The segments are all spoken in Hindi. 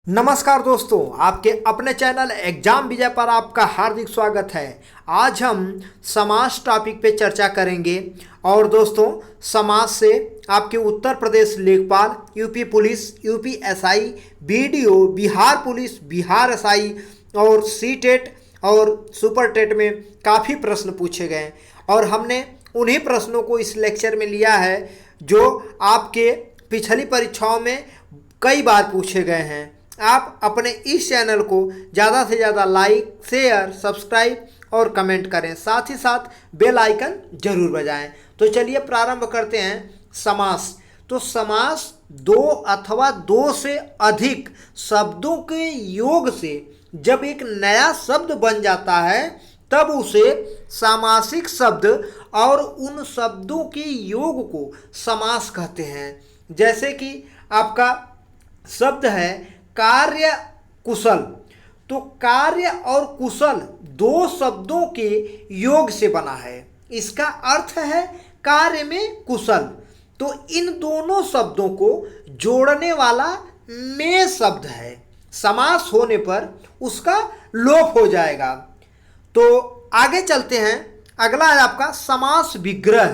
नमस्कार दोस्तों, आपके अपने चैनल एग्जाम विजय पर आपका हार्दिक स्वागत है। आज हम समाज टॉपिक पे चर्चा करेंगे। और दोस्तों, समाज से आपके उत्तर प्रदेश लेखपाल, UP police, UP SI, BDO, Bihar police, Bihar SI और सीटेट और सुपर टेट में काफ़ी प्रश्न पूछे गए और हमने उन्हीं प्रश्नों को इस लेक्चर में लिया है जो आपके पिछली परीक्षाओं में कई बार पूछे गए हैं। आप अपने इस चैनल को ज़्यादा से ज़्यादा लाइक, शेयर, सब्सक्राइब और कमेंट करें, साथ ही साथ बेल आइकन जरूर बजाएं। तो चलिए प्रारंभ करते हैं। समास। तो समास दो अथवा दो से अधिक शब्दों के योग से जब एक नया शब्द बन जाता है तब उसे सामासिक शब्द और उन शब्दों के योग को समास कहते हैं। जैसे कि आपका शब्द है कार्य कुशल। तो कार्य और कुशल दो शब्दों के योग से बना है। इसका अर्थ है कार्य में कुशल। तो इन दोनों शब्दों को जोड़ने वाला में शब्द है। समास होने पर उसका लोप हो जाएगा। तो आगे चलते हैं। अगला है आपका समास विग्रह।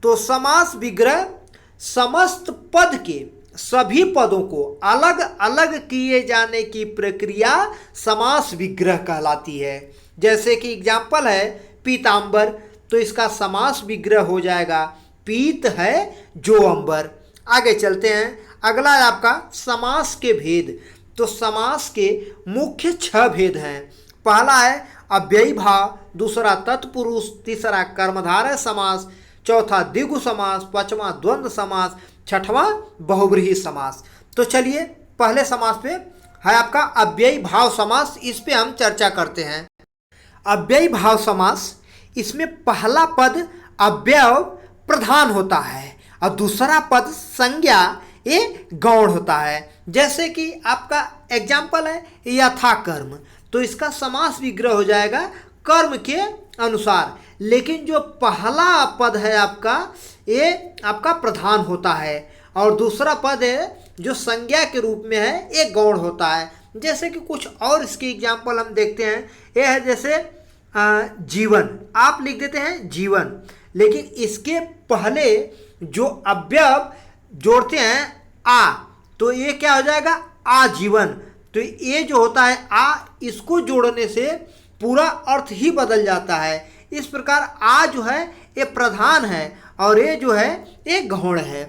तो समास विग्रह समस्त पद के सभी पदों को अलग अलग किए जाने की प्रक्रिया समास विग्रह कहलाती है। जैसे कि एग्जाम्पल है पीतांबर, तो इसका समास विग्रह हो जाएगा पीत है जो अंबर। आगे चलते हैं। अगला है आपका समास के भेद। तो समास के मुख्य 6 भेद हैं। पहला है अव्ययी भाव, दूसरा तत्पुरुष, तीसरा कर्मधारय समास, चौथा द्विगु समास, पांचवा द्वंद्व समास, छठवां बहुव्रीहि समास। तो चलिए पहले समास पे है आपका अव्ययी भाव समास। इस पे हम चर्चा करते हैं। अव्ययी भाव समास, इसमें पहला पद अव्यय प्रधान होता है और दूसरा पद संज्ञा ये गौण होता है। जैसे कि आपका एग्जाम्पल है यथा कर्म, तो इसका समास विग्रह हो जाएगा कर्म के अनुसार। लेकिन जो पहला पद है आपका, ये आपका प्रधान होता है और दूसरा पद है जो संज्ञा के रूप में है, ये गौण होता है। जैसे कि कुछ और इसके एग्जाम्पल हम देखते हैं। ये है जैसे जीवन, आप लिख देते हैं जीवन, लेकिन इसके पहले जो अव्यय जोड़ते हैं आ, तो ये क्या हो जाएगा आजीवन। तो ये जो होता है आ, इसको जोड़ने से पूरा अर्थ ही बदल जाता है। इस प्रकार आ जो है ये प्रधान है और ये जो है ये गौण है।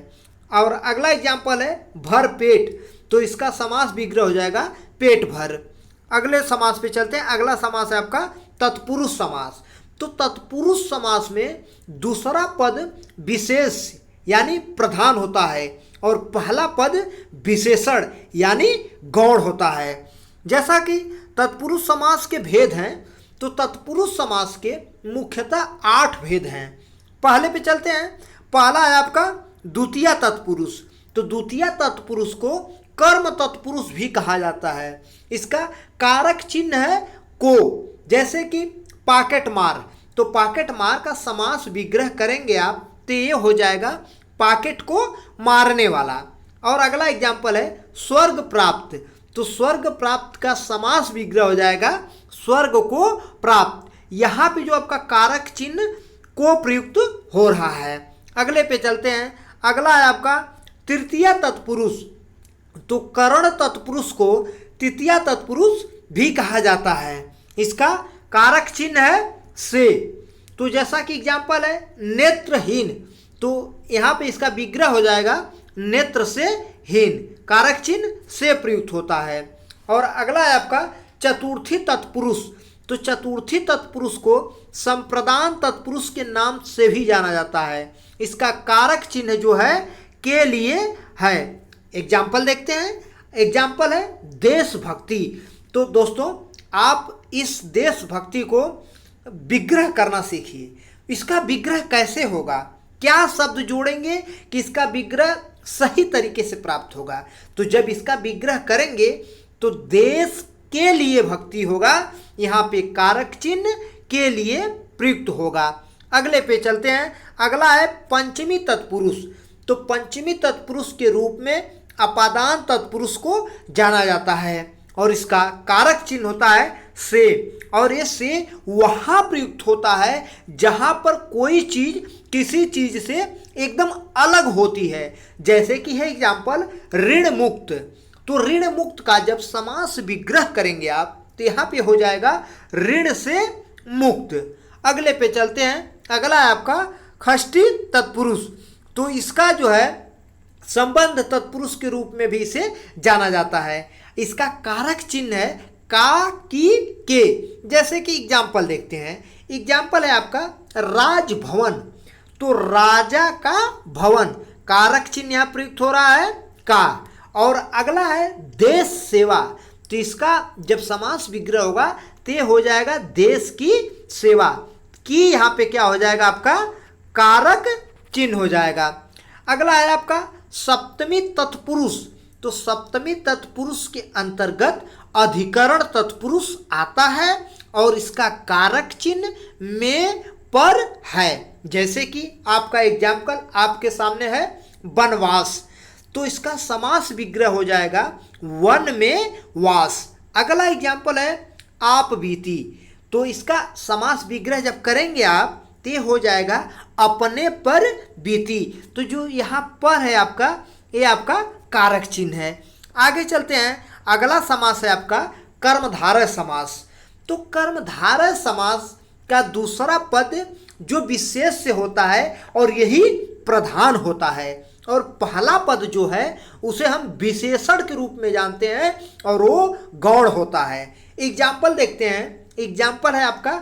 और अगला एग्जाम्पल है भर पेट, तो इसका समास विग्रह हो जाएगा पेट भर। अगले समास पे चलते हैं। अगला समास है आपका तत्पुरुष समास। तो तत्पुरुष समास में दूसरा पद विशेष यानी प्रधान होता है और पहला पद विशेषण यानी गौण होता है। जैसा कि तत्पुरुष समास के भेद हैं, तो तत्पुरुष समास के मुख्यतः 8 भेद हैं। पहले पे चलते हैं। पहला है आपका द्वितीय तत्पुरुष। तो द्वितीय तत्पुरुष को कर्म तत्पुरुष भी कहा जाता है। इसका कारक चिन्ह है को। जैसे कि पॉकेट मार, तो पॉकेट मार का समास विग्रह करेंगे आप तो ये हो जाएगा पॉकेट को मारने वाला। और अगला एग्जाम्पल है स्वर्ग प्राप्त। तो स्वर्ग प्राप्त का समास विग्रह हो जाएगा स्वर्ग को प्राप्त। यहाँ पे जो आपका कारक चिन्ह को प्रयुक्त हो रहा है। अगले पे चलते हैं। अगला है आपका तृतीय तत्पुरुष। तो करण तत्पुरुष को तृतीय तत्पुरुष भी कहा जाता है। इसका कारक चिन्ह है से। तो जैसा कि एग्जाम्पल है नेत्रहीन, तो यहाँ पे इसका विग्रह हो जाएगा नेत्र से हीन, कारक चिन्ह से प्रयुक्त होता है। और अगला है आपका चतुर्थी तत्पुरुष। तो चतुर्थी तत्पुरुष को संप्रदान तत्पुरुष के नाम से भी जाना जाता है। इसका कारक चिन्ह जो है के लिए है। एग्जाम्पल देखते हैं। एग्जाम्पल है देशभक्ति। तो दोस्तों, आप इस देशभक्ति को विग्रह करना सीखिए। इसका विग्रह कैसे होगा, क्या शब्द जोड़ेंगे कि इसका विग्रह सही तरीके से प्राप्त होगा। तो जब इसका विग्रह करेंगे तो देश के लिए भक्ति होगा, यहाँ पे कारक चिन्ह के लिए प्रयुक्त होगा। अगले पे चलते हैं। अगला है पंचमी तत्पुरुष। तो पंचमी तत्पुरुष के रूप में अपादान तत्पुरुष को जाना जाता है और इसका कारक चिन्ह होता है से। और ये से वहाँ प्रयुक्त होता है जहाँ पर कोई चीज किसी चीज से एकदम अलग होती है। जैसे कि है एग्जाम्पल ऋण मुक्त। तो ऋण मुक्त का जब समास विग्रह करेंगे आप तो यहाँ पे हो जाएगा ऋण से मुक्त। अगले पे चलते हैं। अगला है आपका षष्ठी तत्पुरुष। तो इसका जो है संबंध तत्पुरुष के रूप में भी इसे जाना जाता है। इसका कारक चिन्ह है का, की, के। जैसे कि एग्जाम्पल देखते हैं। एग्जाम्पल है आपका राजभवन। तो राजा का भवन, कारक चिन्ह यहाँ प्रयुक्त हो रहा है का। और अगला है देश सेवा। तो इसका जब समास विग्रह होगा तो ये हो जाएगा देश की सेवा। की यहाँ पे क्या हो जाएगा आपका कारक चिन्ह हो जाएगा। अगला है आपका सप्तमी तत्पुरुष। तो सप्तमी तत्पुरुष के अंतर्गत अधिकरण तत्पुरुष आता है और इसका कारक चिन्ह में पर है। जैसे कि आपका एग्जाम्पल आपके सामने है वनवास। तो इसका समास विग्रह हो जाएगा वन में वास। अगला एग्जाम्पल है आप बीती। तो इसका समास विग्रह जब करेंगे आप तो ये हो जाएगा अपने पर बीती। तो जो यहाँ पर है आपका ये आपका कारक चिन्ह है। आगे चलते हैं। अगला समास है आपका कर्मधारय समास। तो कर्मधारय समास का दूसरा पद जो विशेष से होता है और यही प्रधान होता है और पहला पद जो है उसे हम विशेषण के रूप में जानते हैं और वो गौण होता है। एग्जाम्पल देखते हैं। एग्जाम्पल है आपका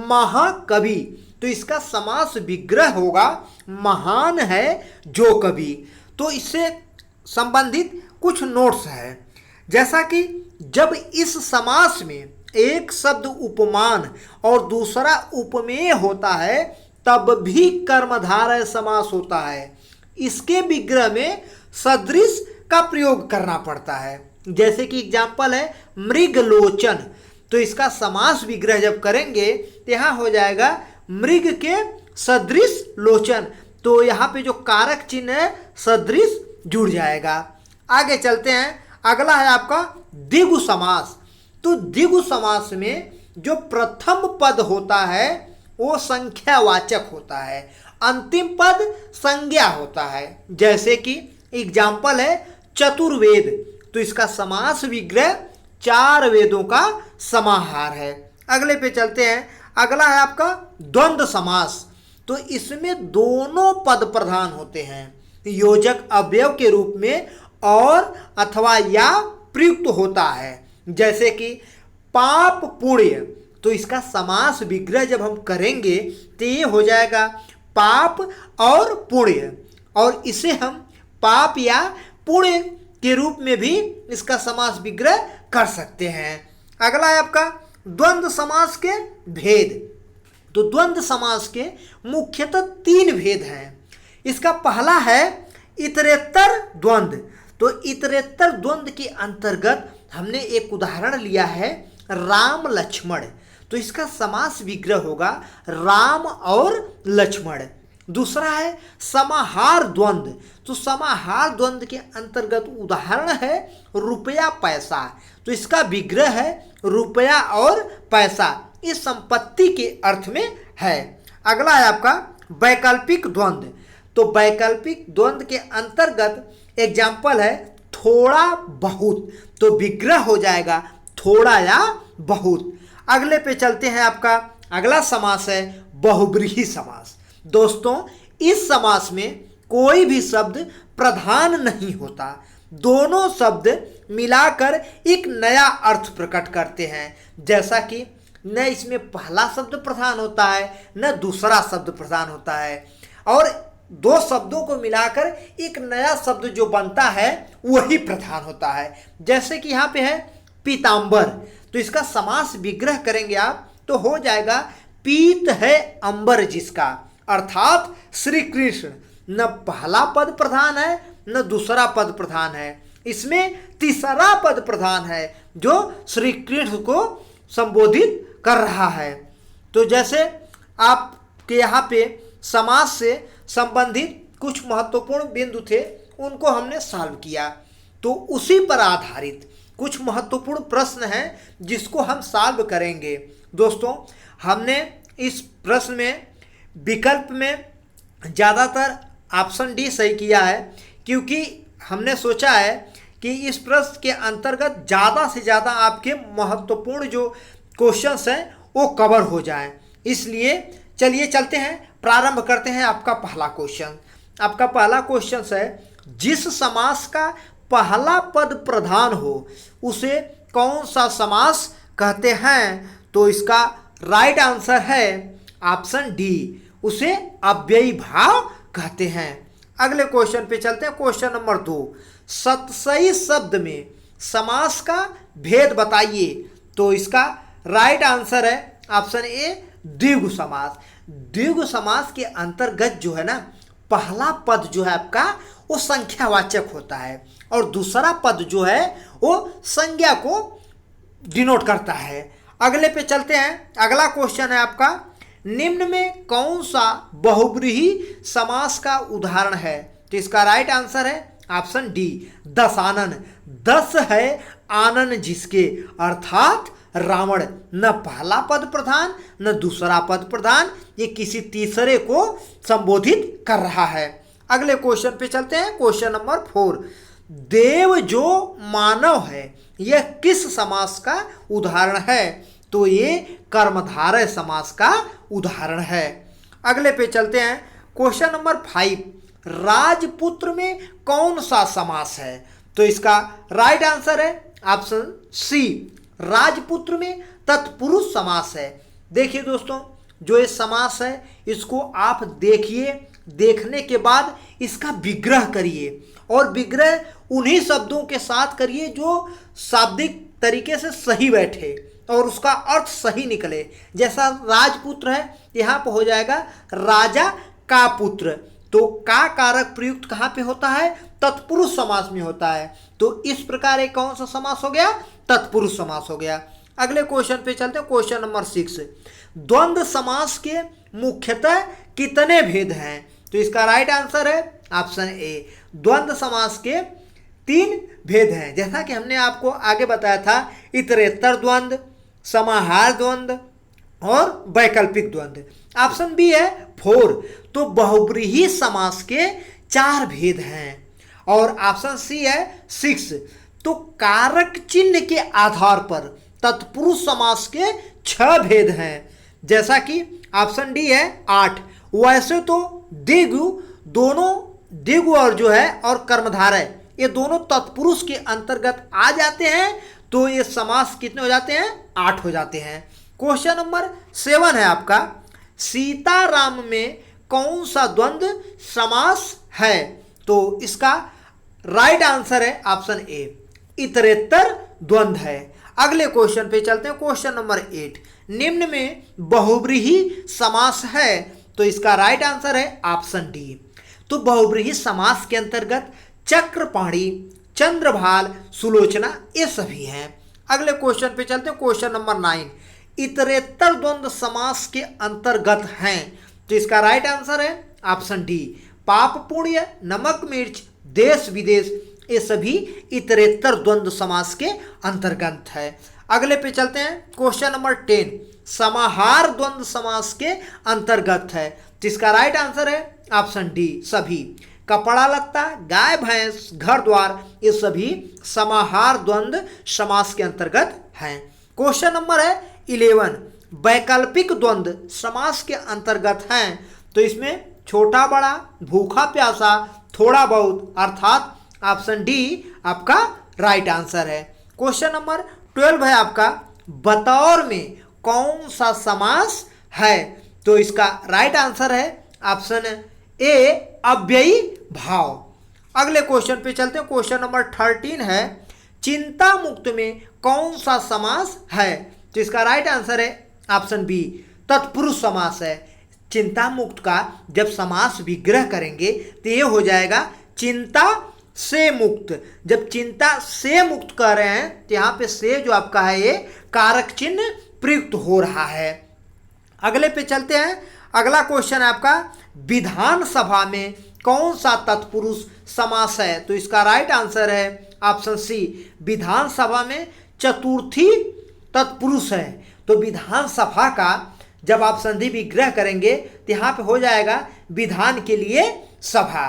महाकवि। तो इसका समास विग्रह होगा महान है जो कवि। तो इससे संबंधित कुछ नोट्स है। जैसा कि जब इस समास में एक शब्द उपमान और दूसरा उपमेय होता है तब भी कर्मधारय समास होता है। इसके विग्रह में सदृश का प्रयोग करना पड़ता है। जैसे कि एग्जाम्पल है मृगलोचन। तो इसका समास विग्रह जब करेंगे तो यहाँ हो जाएगा मृग के सदृश लोचन। तो यहाँ पे जो कारक चिन्ह है सदृश जुड़ जाएगा। आगे चलते हैं। अगला है आपका द्विगु समास। तो द्विगु समास में जो प्रथम पद होता है वो संख्यावाचक होता है, अंतिम पद संज्ञा होता है। जैसे कि एग्जाम्पल है चतुर्वेद। तो इसका समास विग्रह चार वेदों का समाहार है। अगले पे चलते हैं। अगला है आपका द्वंद्व समास। तो इसमें दोनों पद प्रधान होते हैं योजक अवयव के रूप में और अथवा या प्रयुक्त होता है। जैसे कि पाप पुण्य। तो इसका समास विग्रह जब हम करेंगे तो ये हो जाएगा पाप और पुण्य और इसे हम पाप या पुण्य के रूप में भी इसका समास विग्रह कर सकते हैं। अगला है आपका द्वंद्व समास के भेद। तो द्वंद्व समास के मुख्यतः तीन भेद हैं। इसका पहला है इतरेत्तर द्वंद्व। तो इतरेत्तर द्वंद्व के अंतर्गत हमने एक उदाहरण लिया है राम लक्ष्मण। तो इसका समास विग्रह होगा राम और लक्ष्मण। दूसरा है समाहार द्वंद्व। तो समाहार द्वंद्व के अंतर्गत उदाहरण है रुपया पैसा। तो इसका विग्रह है रुपया और पैसा, इस संपत्ति के अर्थ में है। अगला है आपका वैकल्पिक द्वंद्व। तो वैकल्पिक द्वंद्व के अंतर्गत एग्जाम्पल है थोड़ा बहुत। तो विग्रह हो जाएगा थोड़ा या बहुत। अगले पे चलते हैं। आपका अगला समास है बहुब्रीहि समास। दोस्तों इस समास में कोई भी शब्द प्रधान नहीं होता, दोनों शब्द मिलाकर एक नया अर्थ प्रकट करते हैं। जैसा कि न इसमें पहला शब्द प्रधान होता है न दूसरा शब्द प्रधान होता है और दो शब्दों को मिलाकर एक नया शब्द जो बनता है वही प्रधान होता है। जैसे कि यहाँ पे है पीतांबर। तो इसका समास विग्रह करेंगे आप तो हो जाएगा पीत है अंबर जिसका, अर्थात श्री कृष्ण। न पहला पद प्रधान है न दूसरा पद प्रधान है, इसमें तीसरा पद प्रधान है जो श्री कृष्ण को संबोधित कर रहा है। तो जैसे आपके यहाँ पे समास से संबंधित कुछ महत्वपूर्ण बिंदु थे उनको हमने सॉल्व किया। तो उसी पर आधारित कुछ महत्वपूर्ण प्रश्न हैं जिसको हम सॉल्व करेंगे। दोस्तों, हमने इस प्रश्न में विकल्प में ज़्यादातर ऑप्शन डी सही किया है, क्योंकि हमने सोचा है कि इस प्रश्न के अंतर्गत ज़्यादा से ज़्यादा आपके महत्वपूर्ण जो क्वेश्चंस हैं वो कवर हो जाएं। इसलिए चलिए चलते हैं, प्रारंभ करते हैं। आपका पहला क्वेश्चन, आपका पहला क्वेश्चन है, जिस समास का पहला पद प्रधान हो उसे कौन सा समास कहते हैं? तो इसका राइट आंसर है ऑप्शन डी, उसे अव्ययी भाव कहते हैं। अगले क्वेश्चन पे चलते हैं। क्वेश्चन नंबर 2, सतसई शब्द में समास का भेद बताइए। तो इसका राइट आंसर है ऑप्शन ए, द्विगु समास। द्विगु समास के अंतर्गत जो है ना, पहला पद जो है आपका वो संख्यावाचक होता है और दूसरा पद जो है वो संज्ञा को डिनोट करता है। अगले पे चलते हैं। अगला क्वेश्चन है आपका, निम्न में कौन सा बहुब्रीहि समास का उदाहरण है? तो इसका राइट आंसर है ऑप्शन डी, दशानन। 10 है आनन जिसके, अर्थात रावण न पहला पद प्रधान न दूसरा पद प्रधान, ये किसी तीसरे को संबोधित कर रहा है। अगले क्वेश्चन पे चलते हैं। क्वेश्चन नंबर 4, देव जो मानव है यह किस समास का उदाहरण है? तो ये कर्मधारय समास का उदाहरण है। अगले पे चलते हैं। क्वेश्चन नंबर 5, राजपुत्र में कौन सा समास है? तो इसका राइट आंसर है ऑप्शन सी, राजपुत्र में तत्पुरुष समास है। देखिए दोस्तों, जो ये समास है इसको आप देखिए, देखने के बाद इसका विग्रह करिए और विग्रह उन्हीं शब्दों के साथ करिए जो शाब्दिक तरीके से सही बैठे और उसका अर्थ सही निकले। जैसा राजपुत्र है, यहाँ पर हो जाएगा राजा का पुत्र। तो का कारक प्रयुक्त कहाँ पे होता है? तत्पुरुष समास में होता है। तो इस प्रकार एक कौन सा समास हो गया? तत्पुरुष समास हो गया। अगले क्वेश्चन पे चलते हैं। क्वेश्चन नंबर 6, द्वंद्व समास के मुख्यतः कितने भेद हैं? तो इसका राइट आंसर है ऑप्शन ए, द्वंद्व समास के 3 भेद हैं। जैसा कि हमने आपको आगे बताया था, इतरेतर द्वंद्व, समाहार द्वंद्व और वैकल्पिक द्वंद्व। ऑप्शन बी है 4, तो बहुब्रीहि समास के 4 भेद हैं। और ऑप्शन सी है 6, तो कारक चिन्ह के आधार पर तत्पुरुष समास के 6 भेद हैं। जैसा कि ऑप्शन डी है 8। वैसे तो द्विगु, दोनों द्विगु और जो है और कर्मधारय ये दोनों तत्पुरुष के अंतर्गत आ जाते हैं, तो ये समास कितने हो जाते हैं? 8 हो जाते हैं। क्वेश्चन नंबर 7 है आपका, सीताराम में कौन सा द्वंद्व समास है? तो इसका राइट आंसर है ऑप्शन ए, इतरेतर द्वंद्व है। अगले क्वेश्चन पे चलते हैं। क्वेश्चन नंबर 8, निम्न में बहुब्रीहि समास है? तो इसका राइट आंसर है ऑप्शन डी। तो बहुब्रीहि समास के अंतर्गत चक्रपाणी, चंद्रभाल, सुलोचना ये सभी हैं। अगले क्वेश्चन पे चलते हैं। क्वेश्चन नंबर 9, इतरेतर द्वंद्व समास के अंतर्गत हैं? तो इसका राइट आंसर है ऑप्शन डी, पाप पुण्य, नमक मिर्च, देश विदेश ये सभी इतरेतर द्वंद्व समास के अंतर्गत है। अगले पे चलते हैं। क्वेश्चन नंबर 10, समाहार द्वंद्व समास के अंतर्गत है। तो इसका राइट आंसर है ऑप्शन डी, सभी। कपड़ा लत्ता, गाय भैंस, घर द्वार ये सभी समाहार द्वंद्व समास के अंतर्गत हैं। क्वेश्चन नंबर है 11, वैकल्पिक द्वंद्व समास के अंतर्गत हैं? तो इसमें छोटा बड़ा, भूखा प्यासा, थोड़ा बहुत, अर्थात ऑप्शन डी आपका राइट आंसर है। क्वेश्चन नंबर 12 है आपका, बतौर में कौन सा समास है? तो इसका राइट आंसर है ऑप्शन ए, अव्ययी भाव। अगले क्वेश्चन पे चलते हैं। क्वेश्चन नंबर 13 है, चिंता मुक्त में कौन सा समास है? तो इसका राइट आंसर है ऑप्शन बी, तत्पुरुष समास है। चिंता मुक्त का जब समास विग्रह करेंगे तो ये हो जाएगा चिंता से मुक्त। जब चिंता से मुक्त कर रहे हैं तो यहाँ पे से जो आपका है ये कारक चिन्ह प्रयुक्त हो रहा है। अगले पे चलते हैं। अगला क्वेश्चन है आपका, विधानसभा में कौन सा तत्पुरुष समास है? तो इसका राइट आंसर है ऑप्शन सी विधानसभा में चतुर्थी तत्पुरुष है। तो विधानसभा का जब आप संधि विग्रह करेंगे तो यहाँ पे हो जाएगा विधान के लिए सभा।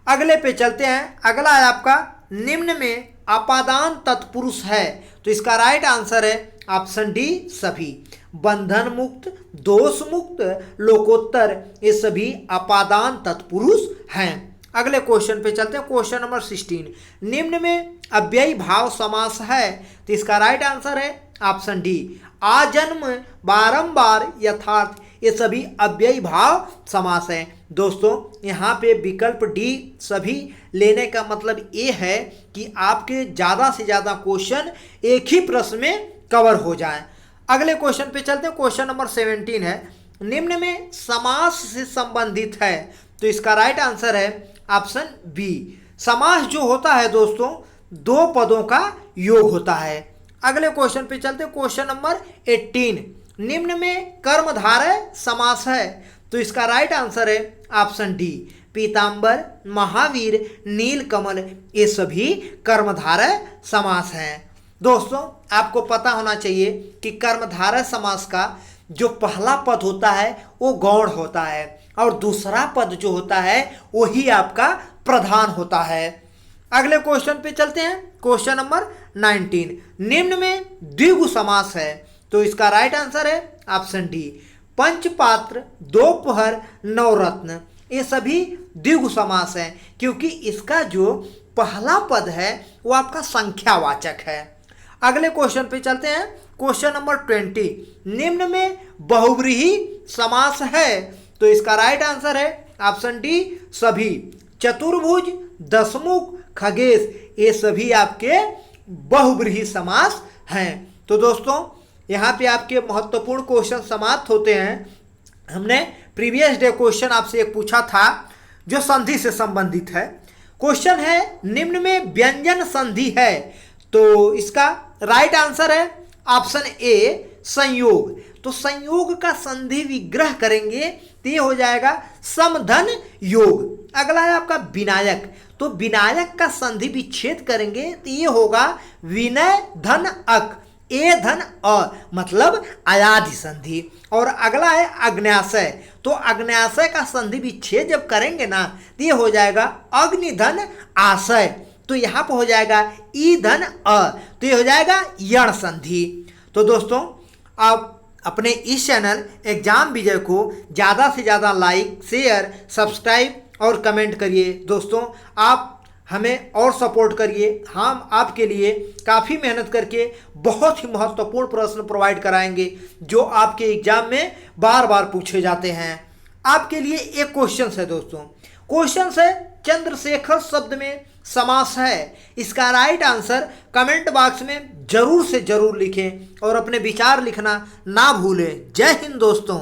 अगले पे चलते हैं। अगला है आपका निम्न में अपादान तत्पुरुष है। तो इसका राइट आंसर है ऑप्शन डी सभी। बंधन मुक्त, दोष मुक्त, लोकोत्तर ये सभी अपादान तत्पुरुष हैं। अगले क्वेश्चन पे चलते हैं। क्वेश्चन नंबर 16 निम्न में अव्ययी भाव समास है। तो इसका राइट आंसर है ऑप्शन डी आजन्म, बारंबार, यथार्थ ये सभी अव्ययी भाव समास है। दोस्तों यहाँ पे विकल्प डी सभी लेने का मतलब ये है कि आपके ज़्यादा से ज़्यादा क्वेश्चन एक ही प्रश्न में कवर हो जाएं। अगले क्वेश्चन पे चलते हैं। क्वेश्चन नंबर 17 है निम्न में समास से संबंधित है। तो इसका राइट आंसर है ऑप्शन बी। समास जो होता है दोस्तों दो पदों का योग होता है। अगले क्वेश्चन पे चलते हैं। क्वेश्चन नंबर 18 निम्न में कर्मधारय समास है। तो इसका राइट आंसर है ऑप्शन डी पीताम्बर, महावीर, नीलकमल ये सभी कर्मधारय समास हैं। दोस्तों आपको पता होना चाहिए कि कर्मधारय समास का जो पहला पद होता है वो गौण होता है और दूसरा पद जो होता है वही आपका प्रधान होता है। अगले क्वेश्चन पे चलते हैं। क्वेश्चन नंबर 19 निम्न में द्विगु समास है। तो इसका राइट आंसर है ऑप्शन डी पंचपात्र, दोपहर, नवरत्न ये सभी द्विगु समास है क्योंकि इसका जो पहला पद है वो आपका संख्यावाचक है। अगले क्वेश्चन पे चलते हैं। क्वेश्चन नंबर 20 निम्न में बहुव्रीहि समास है। तो इसका राइट आंसर है ऑप्शन डी सभी। चतुर्भुज, दशमुख, खगेश ये सभी आपके बहुव्रीहि समास हैं। तो दोस्तों यहाँ पे आपके महत्वपूर्ण क्वेश्चन समाप्त होते हैं। हमने प्रीवियस डे क्वेश्चन आपसे एक पूछा था जो संधि से संबंधित है। क्वेश्चन है निम्न में व्यंजन संधि है। तो इसका राइट आंसर है ऑप्शन ए संयोग। तो संयोग का संधि विग्रह करेंगे तो ये हो जाएगा समधन योग। अगला है आपका विनायक। तो विनायक का संधि विच्छेद करेंगे तो ये होगा विनय धन अक, ए धन अ मतलब अयाधि संधि। और अगला है अग्न्याशय। तो अग्न्याशय का संधि विच्छेद जब करेंगे ना तो ये हो जाएगा अग्नि धन आशय। तो यहाँ पर हो जाएगा ई धन अ, तो ये हो जाएगा यण संधि। तो दोस्तों आप अपने इस चैनल एग्जाम विजय को ज़्यादा से ज़्यादा लाइक, शेयर, सब्सक्राइब और कमेंट करिए। दोस्तों आप हमें और सपोर्ट करिए। हम आपके लिए काफ़ी मेहनत करके बहुत ही महत्वपूर्ण प्रश्न प्रोवाइड कराएंगे जो आपके एग्जाम में बार बार पूछे जाते हैं। आपके लिए एक क्वेश्चन है दोस्तों। क्वेश्चन है चंद्रशेखर शब्द में समास है। इसका राइट आंसर कमेंट बॉक्स में जरूर से जरूर लिखें और अपने विचार लिखना ना भूलें। जय हिंद दोस्तों।